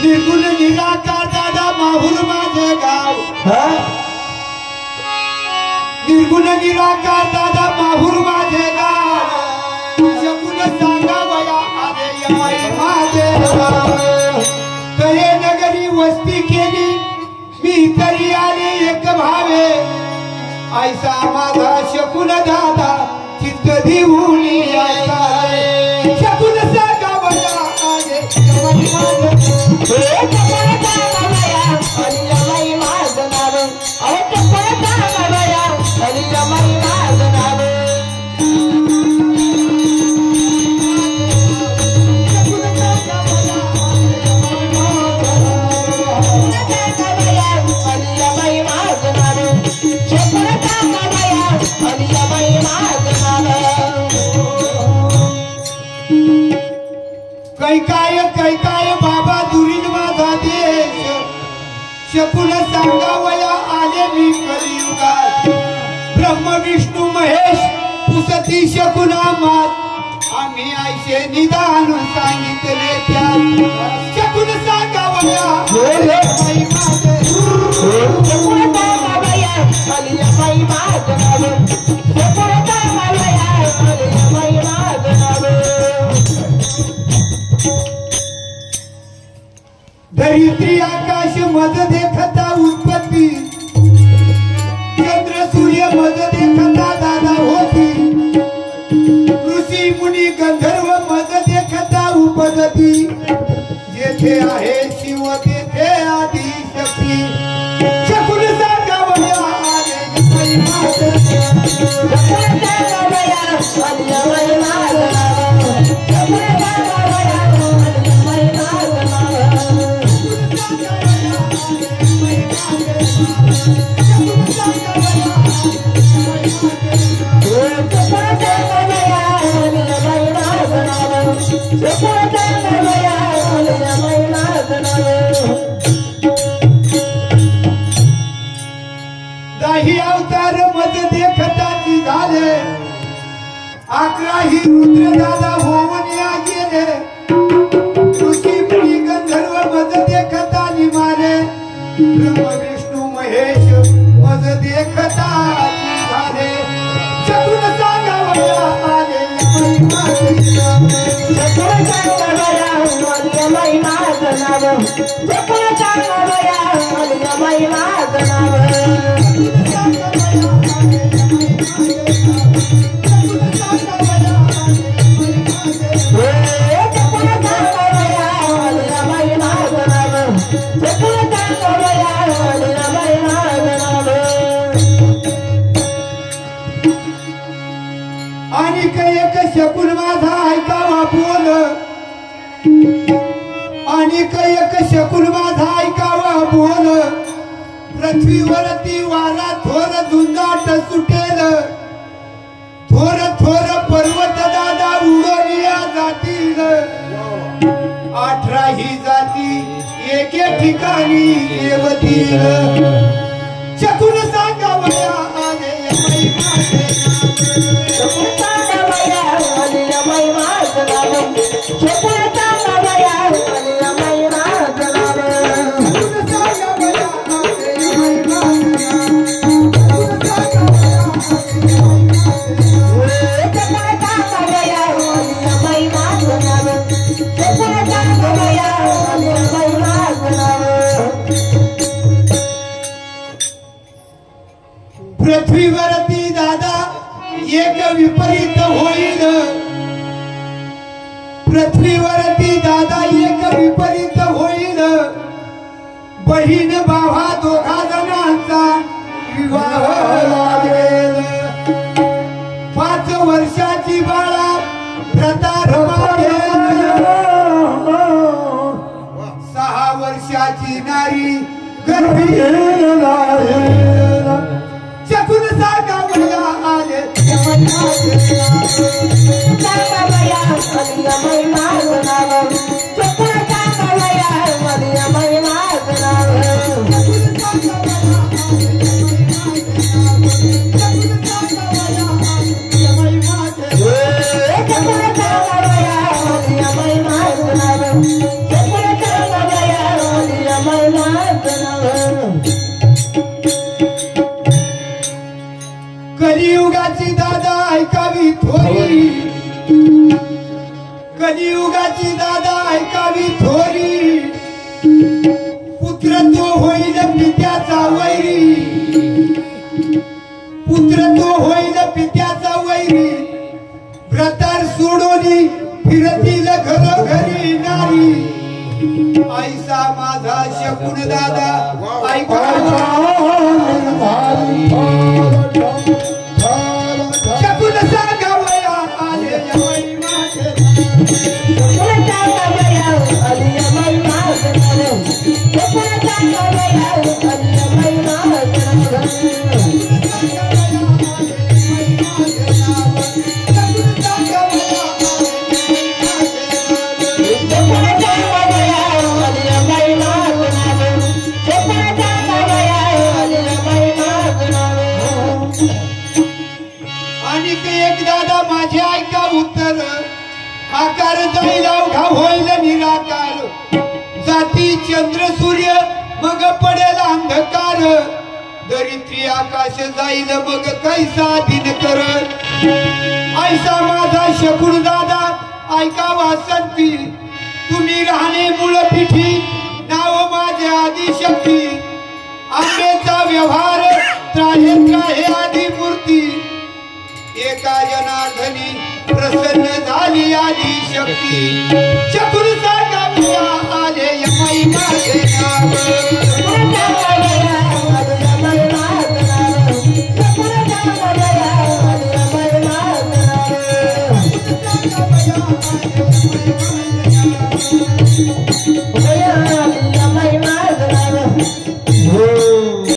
निर्गुण निराकार दादा माहुर माझे गाव निर्गुण निराकार दादा माहुर माझे गाव शकून सांगावया आले यमाई माझे गाव तये नगरी वस्ती केली मी तरी आले एक भावे ऐसा माझा शकून दादा चित्त दिवुनी ऐसा शकून सांगावया आले यमाई माझे कैकाय बाबा दुरीन माझा देश शकून सांगावया आले मी कलियुगात ब्रह्म विष्णू महेश पुसती शकुना मात आम्ही आयशे निदान सांगितले त्या शकून सांगावया आले माझे शकून सांगावया आले माझे शकून सांगावया आले माझे धरित्री आकाश मज देखता उत्पत्ती चंद्र सूर्य मज देखता दादा होती ऋषी मुनी गंधर्व मज देखता उपजती जेथे आहे शिव तेथे आदि शक्ती शकून सांगावया आले यमाई माझे शकून सांगावया आले यमाई माझे शकून सांगावया आले यमाई माझे दाही अवतार मज देखताची झाले 11 ही रुद्र दादा होऊन या गेले ऋषी मुनी गंधर्व मज देखता निमाले ब्रह्म विष्णू महेश मज देखता झाले शकून सांगावया आले यमाई माझे शकून सांगावया आले यमाई माझे नाव शकून सांगावया आले यमाई माझे नाव शकून सांगावया आले यमाई माझे आणि एक शकून माझा ऐकावा बोल आणि एक शकून माझा ऐकावा बोल पृथ्वीवरती वारा थोर झुंजाट सुटेल थोर थोर पर्वत दादा उडोनिया जातील 18 ही जाती एके ठिकाणी येवतील शकून सांगावया आले यमाई माझे शकून सांगावया आले यमाई माझे नाव शकून सांगावया आले यमाई माझे नाव शकून सांगावया आले यमाई माझे नाव शकून सांगावया आले यमाई माझे नाव शकून सांगावया आले यमाई माझे नाव पृथ्वीवरती दादा एक विपरीत होईल पृथ्वीवरती दादा एक विपरीत होईल बहीण भावा दोघा जणांचा विवाह लागेल 5 वर्षाची बाळा व्रतार मागेल शकून सांगावया आले सांगावया मलिया महिमाचं नाव शकून सांगावया मलिया महिमाचं नाव कलियुगाची दादा ऐकावी थोरी कलियुगाची दादा ऐकावी थोरी पुत्र तो होईल पित्याचा वैरी पुत्र तो होईल पित्याचा वैरी व्रतार सोडोनी फिरतील घरोघरी नारी ऐसा माझा शकून दादा ऐकावा शकून सांगावया आले महिमाचे शकून सांगावया आले महिमाचे शकून सांगावया आले महिमाचे आणि एक दादा माझे ऐका उत्तर आकार जाईल अवघा होईल निराकार जाती चंद्र सूर्य मग पडेल अंधकार दरिद्री आकाश जाईल मग कैसा दिन कर ऐसा माझा शकून दादा ऐकावा संती तुम्ही राहणे मूळ पिठी नाव माझे आदिशक्ती आंबेचा व्यवहार त्राहे त्राहे आदि मूर्ती एका जनार्दनी प्रसन्न झाली आदि शक्ती शकून सांगावया आले महिमाचे नाव